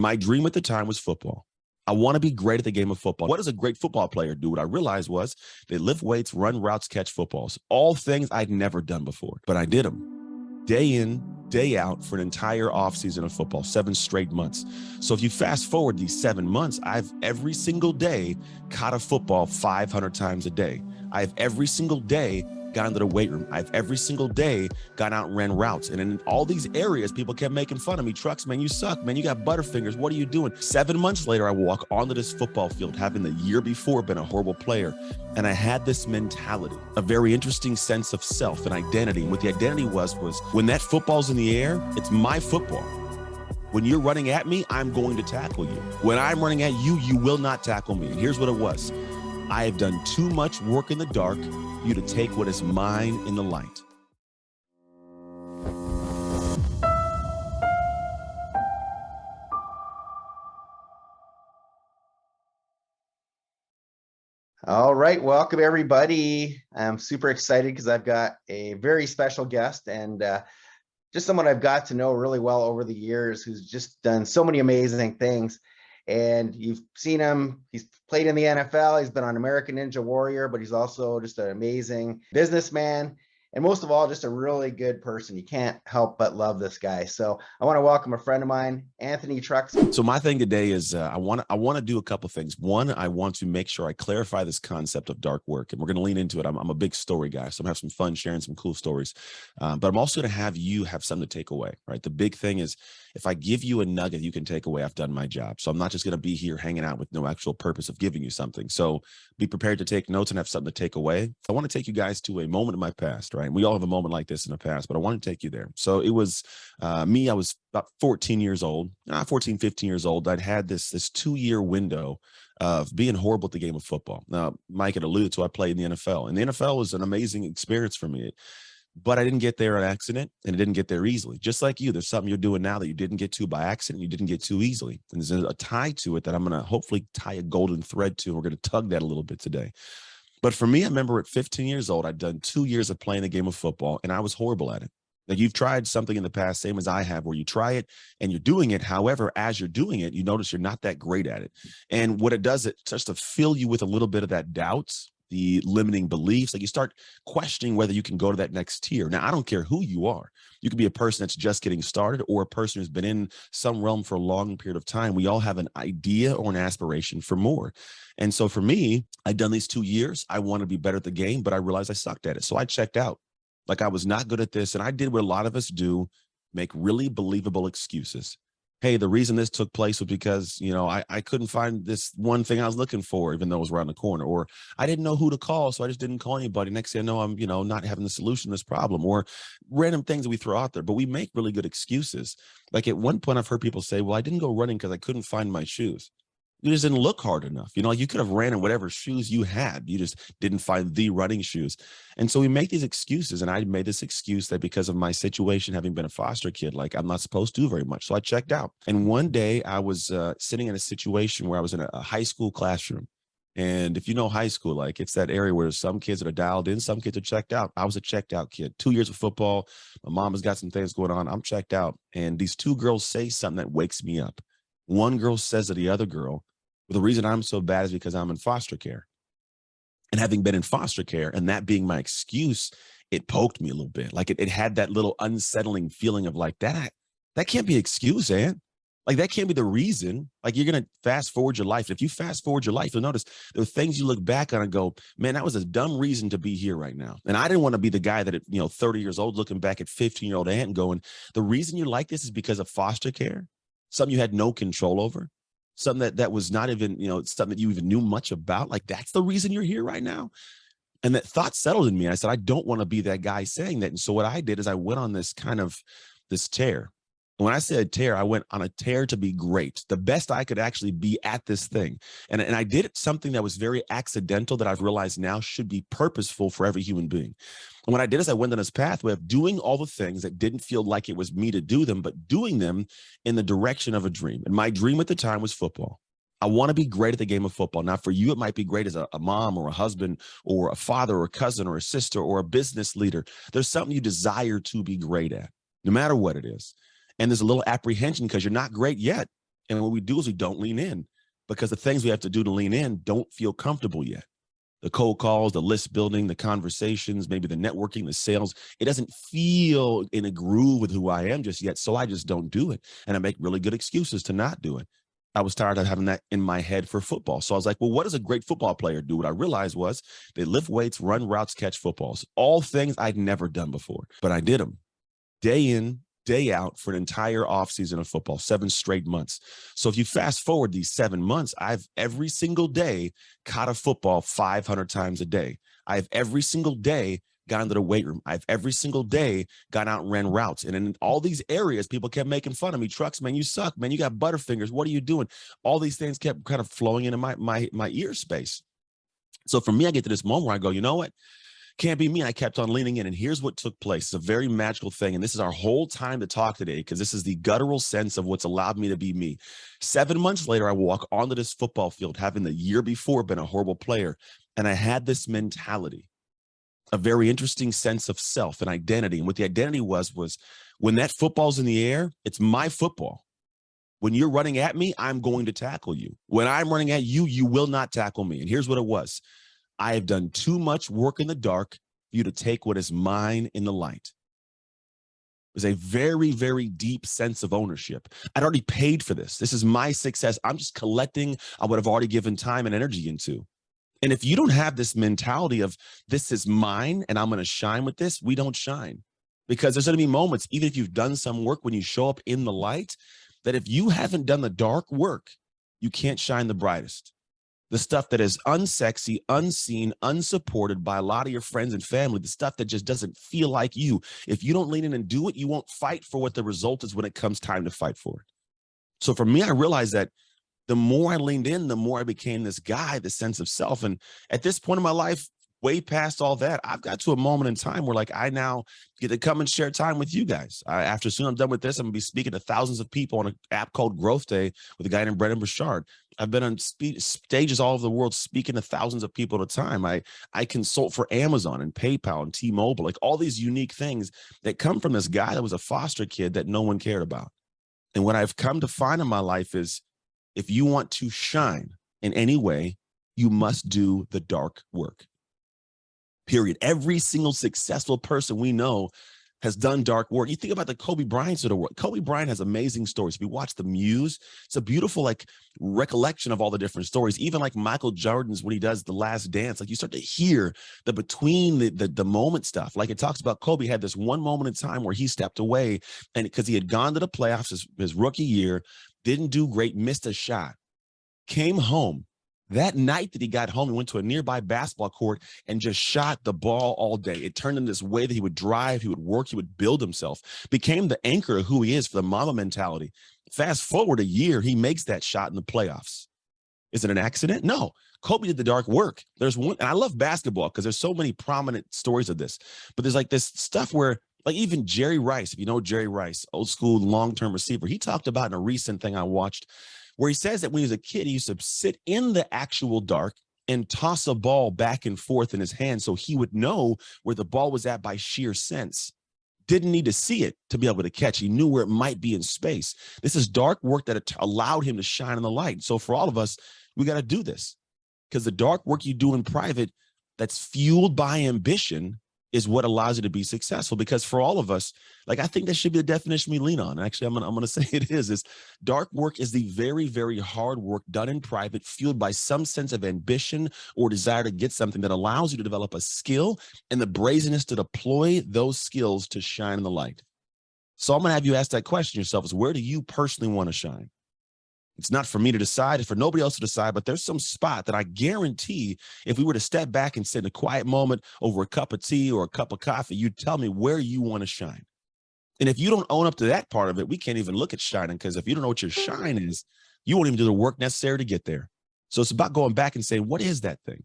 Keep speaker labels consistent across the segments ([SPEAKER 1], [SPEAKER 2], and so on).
[SPEAKER 1] My dream at the time was football. I want to be great at the game of football. What does a great football player do? What I realized was they lift weights, run routes, catch footballs. All things I'd never done before, but I did them day in, day out for an entire offseason of football, 7 straight months. So if you fast forward these 7 months, I've every single day caught a football 500 times a day. I've every single day got into the weight room. I've every single day gone out and ran routes. And in all these areas, people kept making fun of me. Trucks, man, you suck, man. You got butterfingers. What are you doing? 7 months later, I walk onto this football field, having the year before been a horrible player. And I had this mentality, a very interesting sense of self and identity. And what the identity was when that football's in the air, it's my football. When you're running at me, I'm going to tackle you. When I'm running at you, you will not tackle me. And here's what it was. I have done too much work in the dark for you to take what is mine in the light.
[SPEAKER 2] All right, welcome everybody. I'm super excited because I've got a very special guest and just someone I've got to know really well over the years who's just done so many amazing things. And you've seen him, he's played in the NFL, he's been on American Ninja Warrior, but he's also just an amazing businessman. And most of all, just a really good person. You can't help but love this guy. So I want to welcome a friend of mine, Anthony Trucks.
[SPEAKER 1] So my thing today is I want to do a couple things. One, I want to make sure I clarify this concept of dark work, and we're going to lean into it. I'm a big story guy, so I'm gonna have some fun sharing some cool stories. But I'm also going to have you have something to take away, right? The big thing is if I give you a nugget you can take away, I've done my job. So I'm not just going to be here hanging out with no actual purpose of giving you something. So be prepared to take notes and have something to take away. I want to take you guys to a moment in my past, right? We all have a moment like this in the past, but I want to take you there. So it was me. I was about 14 years old, 14, 15 years old. I'd had this 2-year window of being horrible at the game of football. Now, Mike had alluded to, I played in the NFL, and the NFL was an amazing experience for me. But I didn't get there on accident, and it didn't get there easily. Just like you, there's something you're doing now that you didn't get to by accident, you didn't get to easily. And there's a tie to it that I'm going to hopefully tie a golden thread to. We're going to tug that a little bit today. But for me, I remember at 15 years old, I'd done 2 years of playing the game of football, and I was horrible at it. Like you've tried something in the past, same as I have, where you try it and you're doing it. However, as you're doing it, you notice you're not that great at it. And what it does, it starts to fill you with a little bit of that doubts, the limiting beliefs. Like you start questioning whether you can go to that next tier. Now, I don't care who you are. You could be a person that's just getting started or a person who's been in some realm for a long period of time. We all have an idea or an aspiration for more. And so for me, I'd done these 2 years. I wanted to be better at the game, but I realized I sucked at it. So I checked out. Like I was not good at this. And I did what a lot of us do, make really believable excuses. Hey, the reason this took place was because, I couldn't find this one thing I was looking for, even though it was around the corner, or I didn't know who to call. So I just didn't call anybody. Next thing I know, I'm, not having the solution to this problem, or random things that we throw out there, but we make really good excuses. Like at one point I've heard people say, well, I didn't go running because I couldn't find my shoes. You just didn't look hard enough. You could have ran in whatever shoes you had. You just didn't find the running shoes. And so we make these excuses. And I made this excuse that because of my situation, having been a foster kid, like I'm not supposed to do very much. So I checked out. And one day I was sitting in a situation where I was in a high school classroom. And if you know high school, like it's that area where some kids that are dialed in, some kids are checked out. I was a checked out kid, 2 years of football. My mom has got some things going on. I'm checked out. And these two girls say something that wakes me up. One girl says to the other girl, the reason I'm so bad is because I'm in foster care. And having been in foster care and that being my excuse, it poked me a little bit. Like it had that little unsettling feeling of like that can't be an excuse, man. Like that can't be the reason. Like you're going to fast forward your life. If you fast forward your life, you'll notice there are things you look back on and go, man, that was a dumb reason to be here right now. And I didn't want to be the guy that, 30 years old, looking back at 15-year-old Ant and going, the reason you're like this is because of foster care, something you had no control over. Something that was not even, something that you even knew much about. Like, that's the reason you're here right now. And that thought settled in me. I said, I don't want to be that guy saying that. And so what I did is I went on this tear. And when I said tear, I went on a tear to be great, the best I could actually be at this thing. And I did something that was very accidental that I've realized now should be purposeful for every human being. And what I did is I went on this pathway of doing all the things that didn't feel like it was me to do them, but doing them in the direction of a dream. And my dream at the time was football. I want to be great at the game of football. Now, for you, it might be great as a mom or a husband or a father or a cousin or a sister or a business leader. There's something you desire to be great at, no matter what it is. And there's a little apprehension because you're not great yet. And what we do is we don't lean in because the things we have to do to lean in don't feel comfortable yet. The cold calls, the list building, the conversations, maybe the networking, the sales, it doesn't feel in a groove with who I am just yet. So I just don't do it. And I make really good excuses to not do it. I was tired of having that in my head for football. So I was like, well, what does a great football player do? What I realized was they lift weights, run routes, catch footballs, all things I'd never done before, but I did them day in, day out for an entire offseason of football, 7 straight months. So if you fast forward these 7 months, I've every single day caught a football 500 times a day. I've every single day got into the weight room. I've every single day gone out and ran routes. And in all these areas, people kept making fun of me. Trucks, man, you suck, man. You got butterfingers. What are you doing? All these things kept kind of flowing into my ear space. So for me, I get to this moment where I go, you know what? Can't be me. I kept on leaning in. And here's what took place. It's a very magical thing. And this is our whole time to talk today, because this is the guttural sense of what's allowed me to be me. 7 months later, I walk onto this football field, having the year before been a horrible player. And I had this mentality, a very interesting sense of self and identity. And what the identity was when that football's in the air, it's my football. When you're running at me, I'm going to tackle you. When I'm running at you, you will not tackle me. And here's what it was. I have done too much work in the dark for you to take what is mine in the light. It was a very, very deep sense of ownership. I'd already paid for this. This is my success. I'm just collecting on what I've already given time and energy into. And if you don't have this mentality of this is mine and I'm going to shine with this, we don't shine. Because there's going to be moments, even if you've done some work, when you show up in the light, that if you haven't done the dark work, you can't shine the brightest. The stuff that is unsexy, unseen, unsupported by a lot of your friends and family, the stuff that just doesn't feel like you. If you don't lean in and do it, you won't fight for what the result is when it comes time to fight for it. So for me, I realized that the more I leaned in, the more I became this guy, this sense of self. And at this point in my life, way past all that, I've got to a moment in time where like I now get to come and share time with you guys. After soon I'm done with this, I'm gonna be speaking to thousands of people on an app called Growth Day with a guy named Brendan Burchard. I've been on stages all over the world speaking to thousands of people at a time. I consult for Amazon and PayPal and T-Mobile, like all these unique things that come from this guy that was a foster kid that no one cared about. And what I've come to find in my life is if you want to shine in any way, you must do the dark work. Period. Every single successful person we know has done dark work. You think about the Kobe Bryants of the world. Kobe Bryant has amazing stories. If you watch The Muse, it's a beautiful like recollection of all the different stories. Even like Michael Jordan's when he does The Last Dance, like you start to hear the between the moment stuff. Like it talks about Kobe had this one moment in time where he stepped away, and because he had gone to the playoffs his rookie year, didn't do great, missed a shot, came home. That night that he got home, he went to a nearby basketball court and just shot the ball all day. It turned into this way that he would drive, he would work, he would build himself, became the anchor of who he is for the Mamba mentality. Fast forward a year, he makes that shot in the playoffs. Is it an accident? No. Kobe did the dark work. There's one, and I love basketball because there's so many prominent stories of this, but there's like this stuff where like even Jerry Rice, if you know Jerry Rice, old school long-term receiver, he talked about in a recent thing I watched where he says that when he was a kid, he used to sit in the actual dark and toss a ball back and forth in his hand so he would know where the ball was at by sheer sense. Didn't need to see it to be able to catch. He knew where it might be in space. This is dark work that allowed him to shine in the light. So for all of us, we got to do this because the dark work you do in private that's fueled by ambition is what allows you to be successful. Because for all of us, like I think that should be the definition we lean on. Actually, I'm gonna say it is dark work is the very, very hard work done in private, fueled by some sense of ambition or desire to get something that allows you to develop a skill and the brazenness to deploy those skills to shine in the light. So I'm gonna have you ask that question yourself: is where do you personally want to shine? It's not for me to decide, it's for nobody else to decide, but there's some spot that I guarantee if we were to step back and sit in a quiet moment over a cup of tea or a cup of coffee, you'd tell me where you want to shine. And if you don't own up to that part of it, we can't even look at shining, because if you don't know what your shine is, you won't even do the work necessary to get there. So it's about going back and saying, what is that thing?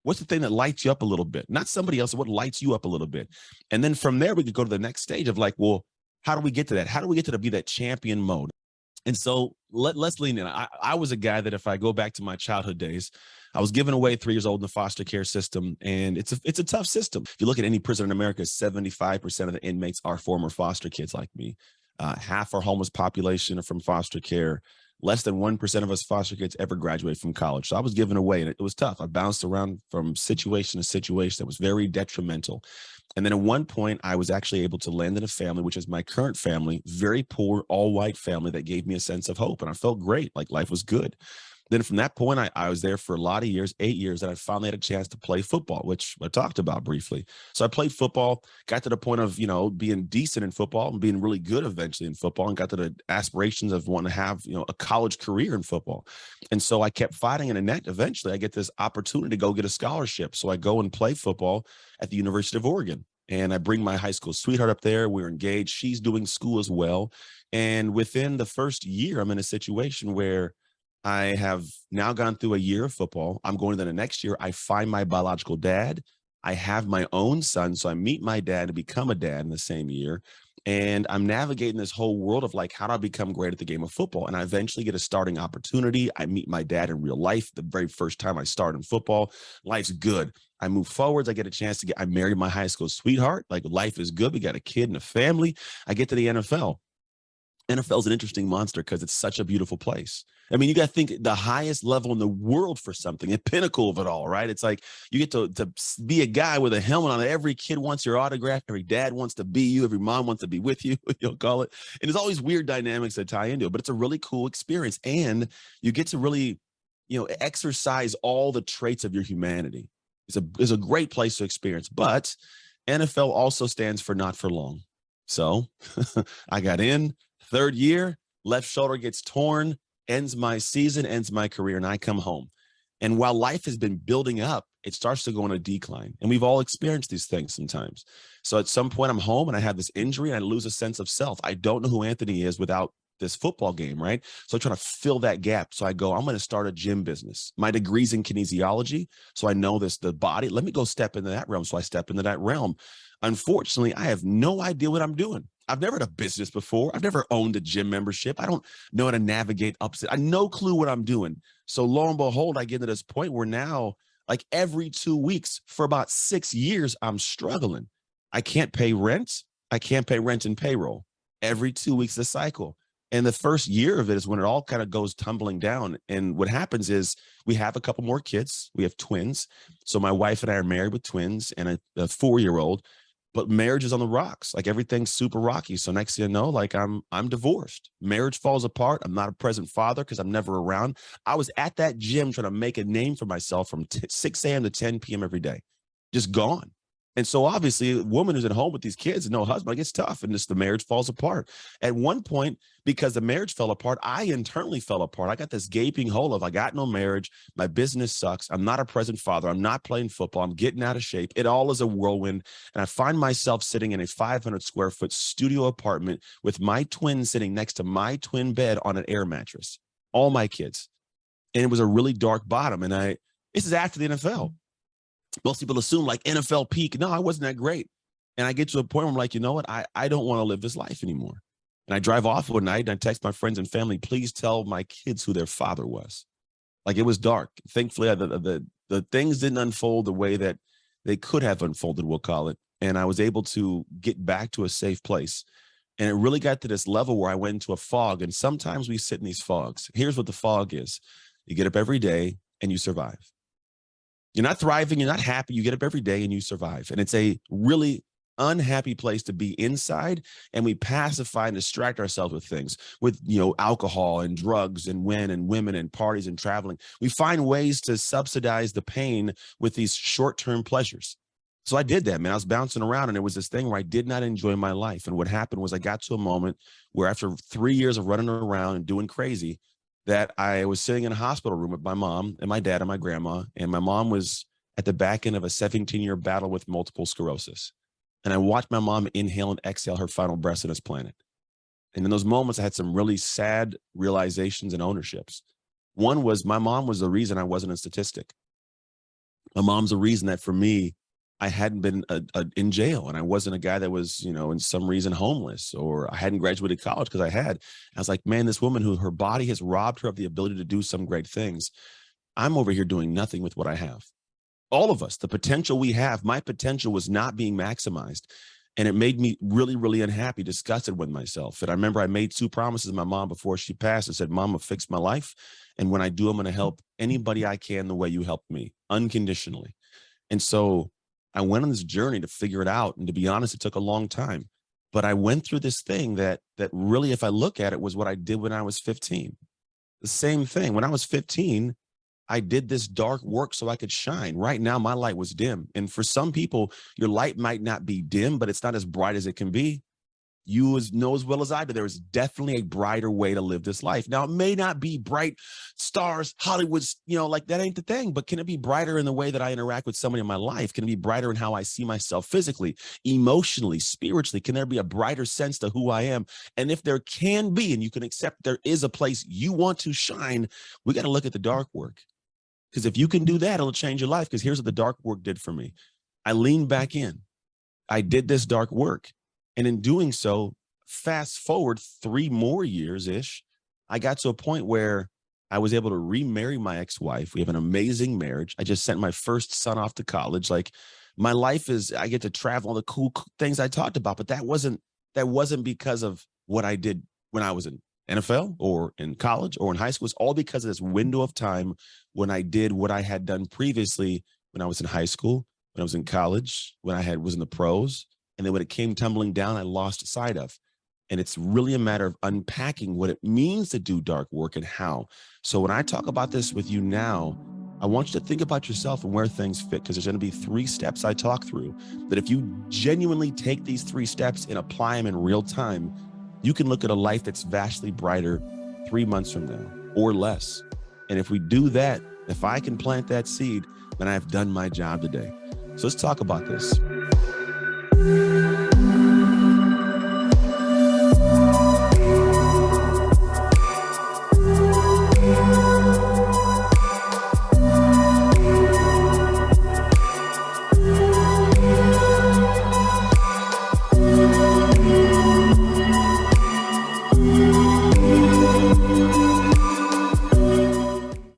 [SPEAKER 1] What's the thing that lights you up a little bit? Not somebody else, what lights you up a little bit? And then from there, we could go to the next stage of like, well, how do we get to that? How do we get to be that champion mode? And so let's lean in. I was a guy that if I go back to my childhood days, I was given away 3 years old in the foster care system. And it's a tough system. If you look at any prison in America, 75% of the inmates are former foster kids like me. Half our homeless population are from foster care. less than 1% of us foster kids ever graduate from college. So I was given away, and it was tough. I bounced around from situation to situation that was very detrimental. And then at one point, I was actually able to land in a family, which is my current family, very poor, all white family that gave me a sense of hope. And I felt great, like life was good. Then from that point, I was there for a lot of years, 8 years, and I finally had a chance to play football, which I talked about briefly. So I played football, got to the point of, being decent in football and being really good eventually in football, and got to the aspirations of wanting to have, a college career in football. And so I kept fighting in the net. Eventually, I get this opportunity to go get a scholarship. So I go and play football at the University of Oregon. And I bring my high school sweetheart up there. We're engaged. She's doing school as well. And within the first year, I'm in a situation where I have now gone through a year of football. I'm going to the next year. I find my biological dad. I have my own son. So I meet my dad to become a dad in the same year. And I'm navigating this whole world of like, how do I become great at the game of football? And I eventually get a starting opportunity. I meet my dad in real life the very first time I start in football. Life's good. I move forwards. I get a chance I married my high school sweetheart. Like, life is good. We got a kid and a family. I get to the NFL. NFL is an interesting monster because it's such a beautiful place. I mean, you got to think the highest level in the world for something, the pinnacle of it all, right? It's like you get to be a guy with a helmet on. Every kid wants your autograph. Every dad wants to be you. Every mom wants to be with you, you'll call it. And there's always weird dynamics that tie into it, but it's a really cool experience. And you get to really, exercise all the traits of your humanity. It's a great place to experience, but NFL also stands for not for long. So I got in. Third year, left shoulder gets torn, ends my season, ends my career, and I come home. And while life has been building up, it starts to go on a decline. And we've all experienced these things sometimes. So at some point, I'm home and I have this injury and I lose a sense of self. I don't know who Anthony is without this football game, right? So I'm trying to fill that gap. So I go, I'm going to start a gym business. My degree's in kinesiology, so I know the body. Let me go step into that realm. So I step into that realm. Unfortunately, I have no idea what I'm doing. I've never had a business before. I've never owned a gym membership. I don't know how to navigate upset. I have no clue what I'm doing. So lo and behold, I get to this point where now, like every 2 weeks for about 6 years, I'm struggling. I can't pay rent. I can't pay rent and payroll. Every 2 weeks, a cycle. And the first year of it is when it all kind of goes tumbling down. And what happens is we have a couple more kids. We have twins. So my wife and I are married with twins and a 4-year-old. But marriage is on the rocks. Like, everything's super rocky. So next thing you know, like I'm divorced. Marriage falls apart. I'm not a present father because I'm never around. I was at that gym trying to make a name for myself from 6 a.m. to 10 p.m. every day, just gone. And so obviously a woman who's at home with these kids and no husband, like, it's tough. And the marriage falls apart. At one point, because the marriage fell apart, I internally fell apart. I got this gaping hole of, I got no marriage. My business sucks. I'm not a present father. I'm not playing football. I'm getting out of shape. It all is a whirlwind. And I find myself sitting in a 500 square foot studio apartment with my twin sitting next to my twin bed on an air mattress, all my kids. And it was a really dark bottom. And this is after the NFL. Most people assume like NFL peak. No, I wasn't that great. And I get to a point where I'm like, you know what? I don't want to live this life anymore. And I drive off one night and I text my friends and family, please tell my kids who their father was. Like, it was dark. Thankfully, the things didn't unfold the way that they could have unfolded, we'll call it. And I was able to get back to a safe place. And it really got to this level where I went into a fog. And sometimes we sit in these fogs. Here's what the fog is. You get up every day and you survive. You're not thriving. You're not happy. You get up every day and you survive. And it's a really unhappy place to be inside. And we pacify and distract ourselves with things, with, alcohol and drugs and women and parties and traveling. We find ways to subsidize the pain with these short-term pleasures. So I did that, man. I was bouncing around, and it was this thing where I did not enjoy my life. And what happened was I got to a moment where, after 3 years of running around and doing crazy, that I was sitting in a hospital room with my mom and my dad and my grandma. And my mom was at the back end of a 17-year battle with multiple sclerosis. And I watched my mom inhale and exhale her final breaths on this planet. And in those moments, I had some really sad realizations and ownerships. One was, my mom was the reason I wasn't a statistic. My mom's the reason that, for me, I hadn't been in jail, and I wasn't a guy that was, in some reason homeless, or I hadn't graduated college, because I had. I was like, man, this woman who her body has robbed her of the ability to do some great things. I'm over here doing nothing with what I have. All of us, the potential we have, my potential was not being maximized. And it made me really, really unhappy, disgusted with myself. And I remember I made 2 promises to my mom before she passed. I said, Mom, I'll fix my life. And when I do, I'm going to help anybody I can the way you helped me, unconditionally. And so I went on this journey to figure it out. And to be honest, it took a long time. But I went through this thing that really, if I look at it, was what I did when I was 15. The same thing. When I was 15, I did this dark work so I could shine. Right now, my light was dim. And for some people, your light might not be dim, but it's not as bright as it can be. You know as well as I do, there is definitely a brighter way to live this life. Now, it may not be bright stars, Hollywood's, like that ain't the thing, but can it be brighter in the way that I interact with somebody in my life? Can it be brighter in how I see myself physically, emotionally, spiritually? Can there be a brighter sense to who I am? And if there can be, and you can accept there is a place you want to shine, we got to look at the dark work. Because if you can do that, it'll change your life. Because here's what the dark work did for me. I leaned back in. I did this dark work. And in doing so, fast forward 3 more years-ish, I got to a point where I was able to remarry my ex-wife. We have an amazing marriage. I just sent my first son off to college. Like, my life is, I get to travel, all the cool things I talked about, but that wasn't because of what I did when I was in NFL or in college or in high school. It's all because of this window of time when I did what I had done previously when I was in high school, when I was in college, when I was in the pros. And then when it came tumbling down, I lost sight of. And it's really a matter of unpacking what it means to do dark work and how. So when I talk about this with you now, I want you to think about yourself and where things fit, because there's going to be 3 steps I talk through that if you genuinely take these 3 steps and apply them in real time, you can look at a life that's vastly brighter 3 months from now or less. And if we do that, if I can plant that seed, then I've done my job today. So let's talk about this.